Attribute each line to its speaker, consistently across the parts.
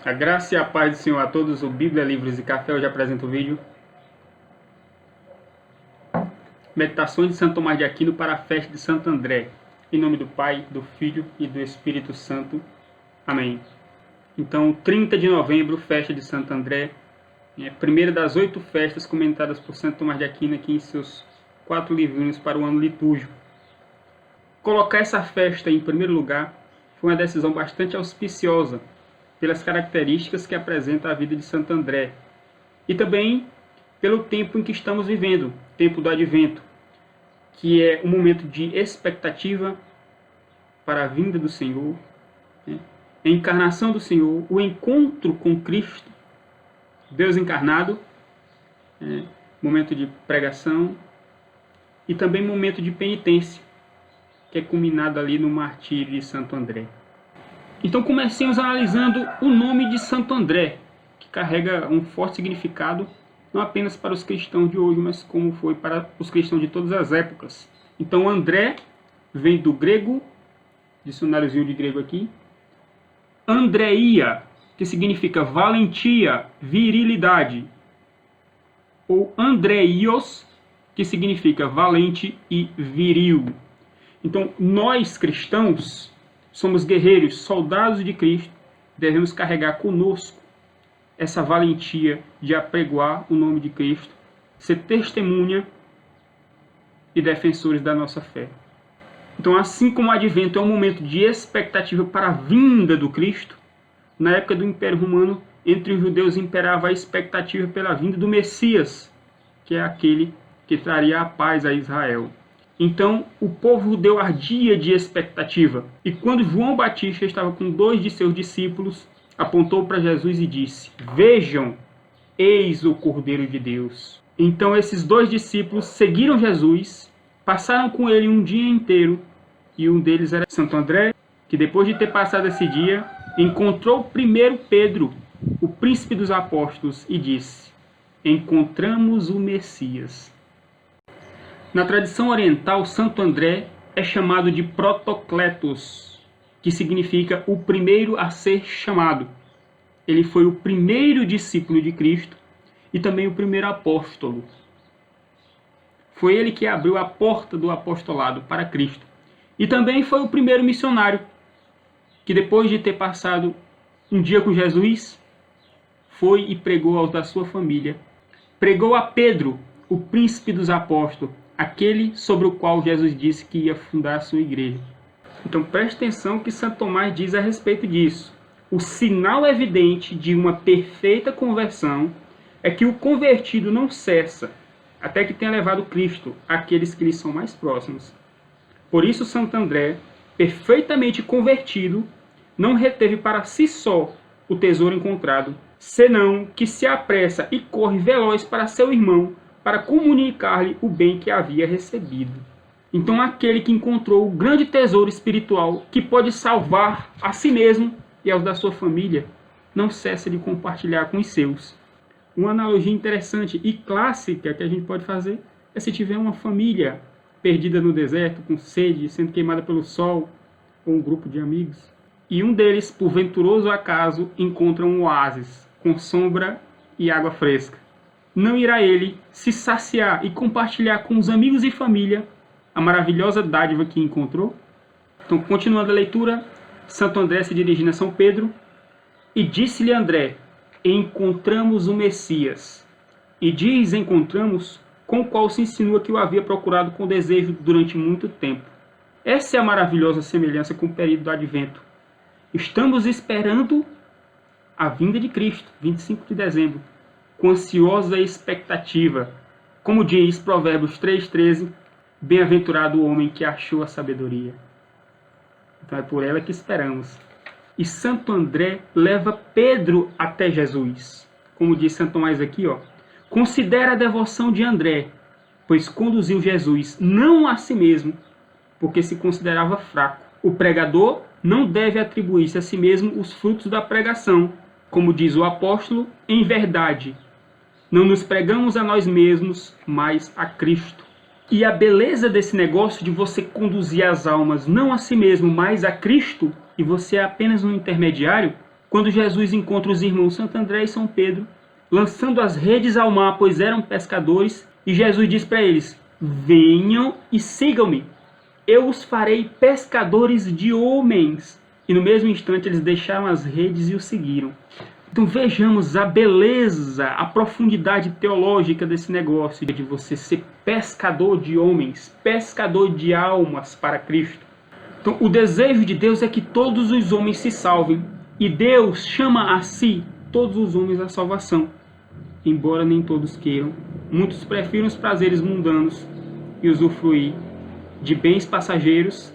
Speaker 1: A graça e a paz do Senhor a todos. O Bíblia, Livros e Café hoje apresenta o vídeo Meditações de Santo Tomás de Aquino para a festa de Santo André. Em nome do Pai, do Filho e do Espírito Santo. Amém. Então, 30 de novembro, festa de Santo André. Primeira das 8 festas comentadas por Santo Tomás de Aquino aqui em seus 4 livrinhos para o ano litúrgico. Colocar essa festa em primeiro lugar foi uma decisão bastante auspiciosa, pelas características que apresenta a vida de Santo André, e também pelo tempo em que estamos vivendo, tempo do Advento, que é um momento de expectativa para a vinda do Senhor, a encarnação do Senhor, o encontro com Cristo, Deus encarnado, momento de pregação, e também momento de penitência, que é culminado ali no martírio de Santo André. Então comecemos analisando o nome de Santo André, que carrega um forte significado, não apenas para os cristãos de hoje, mas como foi para os cristãos de todas as épocas. Então André vem do grego, dicionáriozinho de grego aqui, Andreia, que significa valentia, virilidade, ou Andreios, que significa valente e viril. Então nós cristãos somos guerreiros, soldados de Cristo, devemos carregar conosco essa valentia de apregoar o nome de Cristo, ser testemunha e defensores da nossa fé. Então, assim como o Advento é um momento de expectativa para a vinda do Cristo, na época do Império Romano, entre os judeus imperava a expectativa pela vinda do Messias, que é aquele que traria a paz a Israel. Então, o povo judeu ardia de expectativa. E quando João Batista estava com 2 de seus discípulos, apontou para Jesus e disse: "Vejam, eis o Cordeiro de Deus." Então, esses 2 discípulos seguiram Jesus, passaram com ele um dia inteiro, e um deles era Santo André, que depois de ter passado esse dia, encontrou primeiro Pedro, o príncipe dos apóstolos, e disse: "Encontramos o Messias." Na tradição oriental, Santo André é chamado de Protocletos, que significa o primeiro a ser chamado. Ele foi o primeiro discípulo de Cristo e também o primeiro apóstolo. Foi ele que abriu a porta do apostolado para Cristo. E também foi o primeiro missionário, que depois de ter passado um dia com Jesus, foi e pregou aos da sua família. Pregou a Pedro, o príncipe dos apóstolos, aquele sobre o qual Jesus disse que ia fundar a sua igreja. Então preste atenção o que Santo Tomás diz a respeito disso. O sinal evidente de uma perfeita conversão é que o convertido não cessa, até que tenha levado Cristo àqueles que lhe são mais próximos. Por isso Santo André, perfeitamente convertido, não reteve para si só o tesouro encontrado, senão que se apressa e corre veloz para seu irmão, para comunicar-lhe o bem que havia recebido. Então aquele que encontrou o grande tesouro espiritual que pode salvar a si mesmo e aos da sua família, não cessa de compartilhar com os seus. Uma analogia interessante e clássica que a gente pode fazer é se tiver uma família perdida no deserto, com sede, sendo queimada pelo sol, ou um grupo de amigos, e um deles, por venturoso acaso, encontra um oásis com sombra e água fresca. Não irá ele se saciar e compartilhar com os amigos e família a maravilhosa dádiva que encontrou? Então, continuando a leitura, Santo André se dirigindo a São Pedro, e disse-lhe André: "Encontramos o Messias." E diz encontramos, com o qual se insinua que o havia procurado com desejo durante muito tempo. Essa é a maravilhosa semelhança com o período do Advento. Estamos esperando a vinda de Cristo, 25 de dezembro, com ansiosa expectativa. Como diz Provérbios 3,13, "Bem-aventurado o homem que achou a sabedoria." Então é por ela que esperamos. E Santo André leva Pedro até Jesus. Como diz Santo Tomás aqui, "Considera a devoção de André, pois conduziu Jesus não a si mesmo, porque se considerava fraco. O pregador não deve atribuir-se a si mesmo os frutos da pregação. Como diz o apóstolo, em verdade, não nos pregamos a nós mesmos, mas a Cristo." E a beleza desse negócio de você conduzir as almas não a si mesmo, mas a Cristo, e você é apenas um intermediário, quando Jesus encontra os irmãos Santo André e São Pedro, lançando as redes ao mar, pois eram pescadores, e Jesus diz para eles: venham e sigam-me, eu os farei pescadores de homens. E no mesmo instante eles deixaram as redes e o seguiram. Então vejamos a beleza, a profundidade teológica desse negócio de você ser pescador de homens, pescador de almas para Cristo. Então o desejo de Deus é que todos os homens se salvem, e Deus chama a si todos os homens à salvação. Embora nem todos queiram, muitos prefiram os prazeres mundanos e usufruir de bens passageiros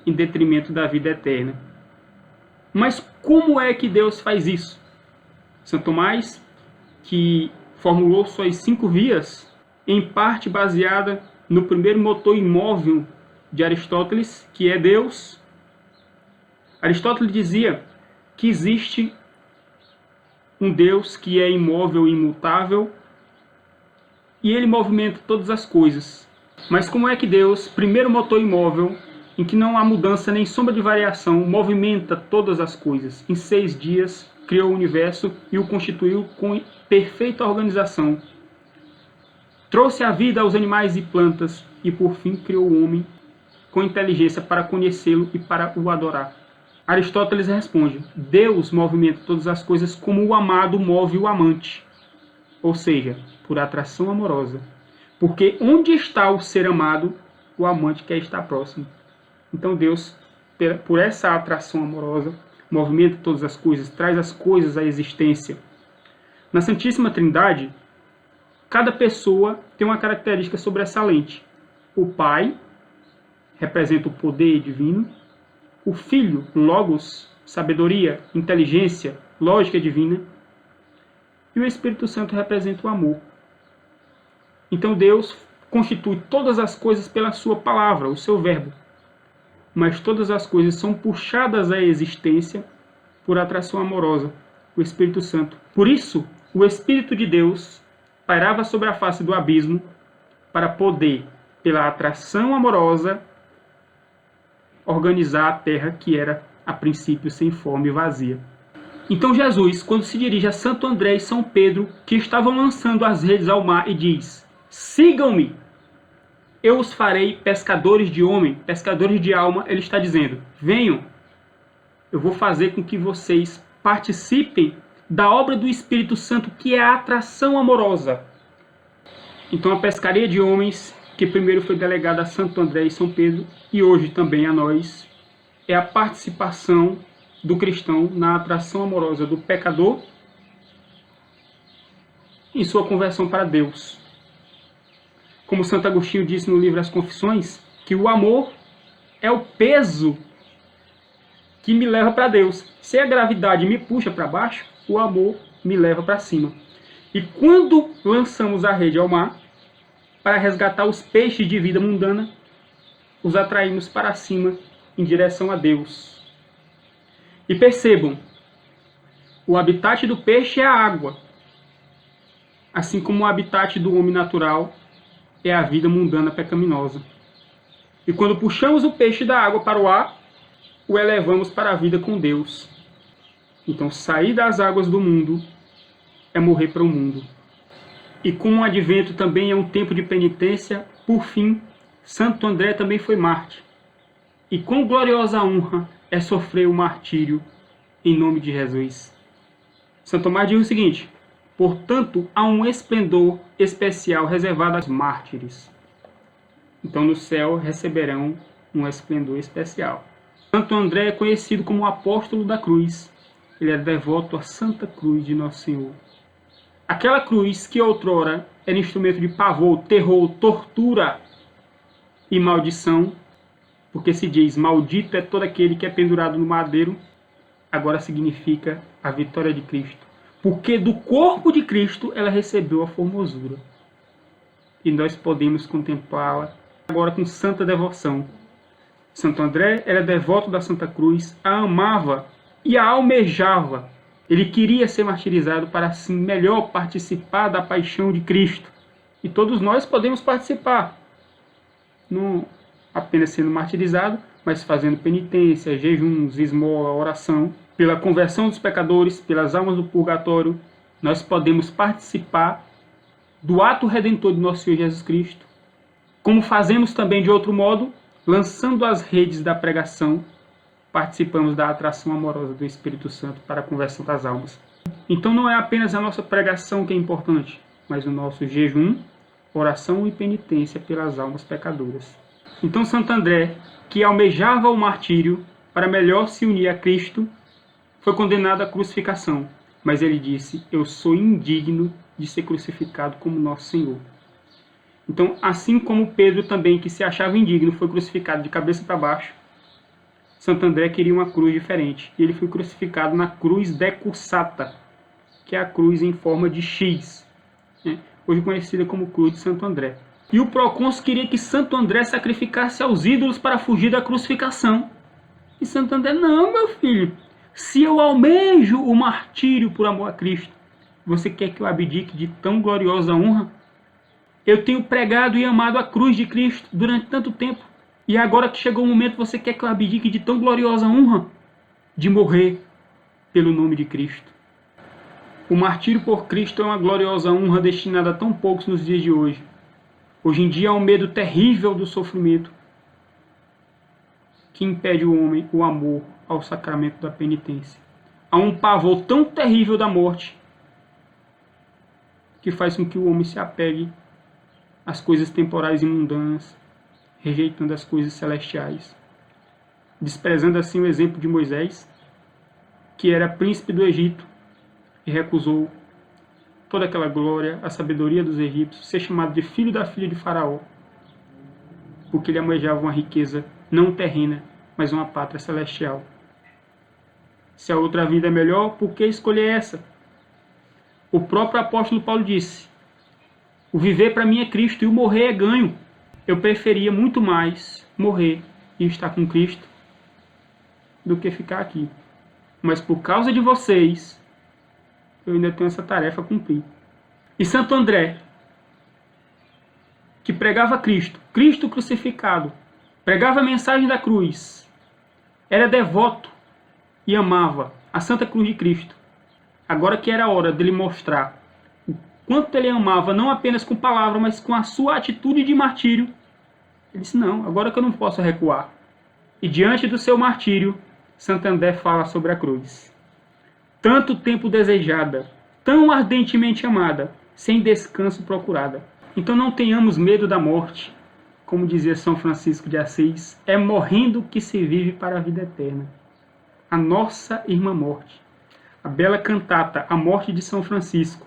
Speaker 1: em detrimento da vida eterna. Mas como é que Deus faz isso? São Tomás, que formulou suas 5 vias, em parte baseada no primeiro motor imóvel de Aristóteles, que é Deus. Aristóteles dizia que existe um Deus que é imóvel e imutável, e ele movimenta todas as coisas. Mas como é que Deus, primeiro motor imóvel, em que não há mudança nem sombra de variação, movimenta todas as coisas? Em 6 dias criou o universo e o constituiu com perfeita organização. Trouxe a vida aos animais e plantas e por fim criou o homem com inteligência para conhecê-lo e para o adorar. Aristóteles responde: Deus movimenta todas as coisas como o amado move o amante, ou seja, por atração amorosa. Porque onde está o ser amado, o amante quer estar próximo. Então Deus, por essa atração amorosa, movimenta todas as coisas, traz as coisas à existência. Na Santíssima Trindade, cada pessoa tem uma característica sobressalente. O Pai representa o poder divino, o Filho, Logos, sabedoria, inteligência, lógica divina, e o Espírito Santo representa o amor. Então Deus constitui todas as coisas pela sua palavra, o seu verbo. Mas todas as coisas são puxadas à existência por atração amorosa, o Espírito Santo. Por isso, o Espírito de Deus pairava sobre a face do abismo para poder, pela atração amorosa, organizar a terra que era, a princípio, sem forma e vazia. Então Jesus, quando se dirige a Santo André e São Pedro, que estavam lançando as redes ao mar, e diz: sigam-me, eu os farei pescadores de homem, pescadores de alma. Ele está dizendo: venham, eu vou fazer com que vocês participem da obra do Espírito Santo, que é a atração amorosa. Então a pescaria de homens, que primeiro foi delegada a Santo André e São Pedro, e hoje também a nós, é a participação do cristão na atração amorosa do pecador em sua conversão para Deus. Como Santo Agostinho disse no livro As Confissões, que o amor é o peso que me leva para Deus. Se a gravidade me puxa para baixo, o amor me leva para cima. E quando lançamos a rede ao mar, para resgatar os peixes de vida mundana, os atraímos para cima, em direção a Deus. E percebam, o habitat do peixe é a água, assim como o habitat do homem natural é a vida mundana pecaminosa. E quando puxamos o peixe da água para o ar, o elevamos para a vida com Deus. Então, sair das águas do mundo é morrer para o mundo. E como o advento também é um tempo de penitência, por fim, Santo André também foi mártir. E quão gloriosa honra é sofrer o martírio em nome de Jesus. Santo Tomás diz o seguinte: portanto, há um esplendor especial reservado aos mártires. Então, no céu receberão um esplendor especial. Santo André é conhecido como o apóstolo da cruz. Ele é devoto à Santa Cruz de Nosso Senhor. Aquela cruz que outrora era instrumento de pavor, terror, tortura e maldição, porque se diz: maldito é todo aquele que é pendurado no madeiro, agora significa a vitória de Cristo. Porque do corpo de Cristo ela recebeu a formosura. E nós podemos contemplá-la agora com santa devoção. Santo André era devoto da Santa Cruz, a amava e a almejava. Ele queria ser martirizado para assim melhor participar da paixão de Cristo. E todos nós podemos participar. Não apenas sendo martirizado, mas fazendo penitência, jejuns, esmola, oração, pela conversão dos pecadores, pelas almas do purgatório, nós podemos participar do ato redentor de nosso Senhor Jesus Cristo, como fazemos também de outro modo, lançando as redes da pregação, participamos da atração amorosa do Espírito Santo para a conversão das almas. Então não é apenas a nossa pregação que é importante, mas o nosso jejum, oração e penitência pelas almas pecadoras. Então Santo André, que almejava o martírio para melhor se unir a Cristo, foi condenado à crucificação, mas ele disse: eu sou indigno de ser crucificado como nosso Senhor. Então, assim como Pedro também, que se achava indigno, foi crucificado de cabeça para baixo, Santo André queria uma cruz diferente. E ele foi crucificado na cruz decussata, que é a cruz em forma de X, né? Hoje conhecida como cruz de Santo André. E o procônsul queria que Santo André sacrificasse aos ídolos para fugir da crucificação. E Santo André: não, meu filho, se eu almejo o martírio por amor a Cristo, você quer que eu abdique de tão gloriosa honra? Eu tenho pregado e amado a cruz de Cristo durante tanto tempo, e agora que chegou o momento, você quer que eu abdique de tão gloriosa honra? De morrer pelo nome de Cristo. O martírio por Cristo é uma gloriosa honra destinada a tão poucos nos dias de hoje. Hoje em dia há um medo terrível do sofrimento que impede o homem o amor ao sacramento da penitência. Há um pavor tão terrível da morte que faz com que o homem se apegue às coisas temporais e mundanas, rejeitando as coisas celestiais, desprezando assim o exemplo de Moisés, que era príncipe do Egito e recusou toda aquela glória, a sabedoria dos egípcios, ser chamado de filho da filha de Faraó, porque ele almejava uma riqueza não terrena, mas uma pátria celestial. Se a outra vida é melhor, por que escolher essa? O próprio apóstolo Paulo disse: o viver para mim é Cristo e o morrer é ganho. Eu preferia muito mais morrer e estar com Cristo do que ficar aqui. Mas por causa de vocês, eu ainda tenho essa tarefa a cumprir. E Santo André, que pregava Cristo, Cristo crucificado, pregava a mensagem da cruz, era devoto e amava a Santa Cruz de Cristo. Agora que era a hora dele mostrar o quanto ele amava, não apenas com palavras, mas com a sua atitude de martírio, ele disse: não, agora que eu não posso recuar. E diante do seu martírio, Santo André fala sobre a cruz. Tanto tempo desejada, tão ardentemente amada, sem descanso procurada. Então não tenhamos medo da morte. Como dizia São Francisco de Assis, é morrendo que se vive para a vida eterna. A nossa irmã morte. A bela cantata A Morte de São Francisco,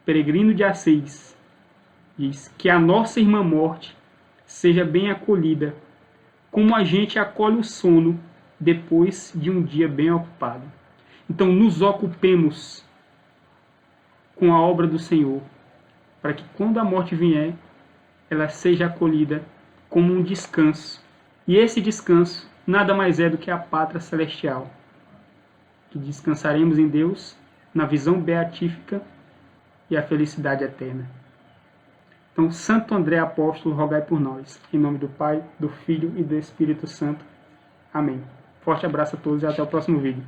Speaker 1: peregrino de Assis, diz que a nossa irmã morte seja bem acolhida, como a gente acolhe o sono depois de um dia bem ocupado. Então nos ocupemos com a obra do Senhor, para que quando a morte vier, ela seja acolhida como um descanso. E esse descanso nada mais é do que a pátria celestial, que descansaremos em Deus, na visão beatífica e a felicidade eterna. Então, Santo André Apóstolo, rogai por nós. Em nome do Pai, do Filho e do Espírito Santo. Amém. Forte abraço a todos e até o próximo vídeo.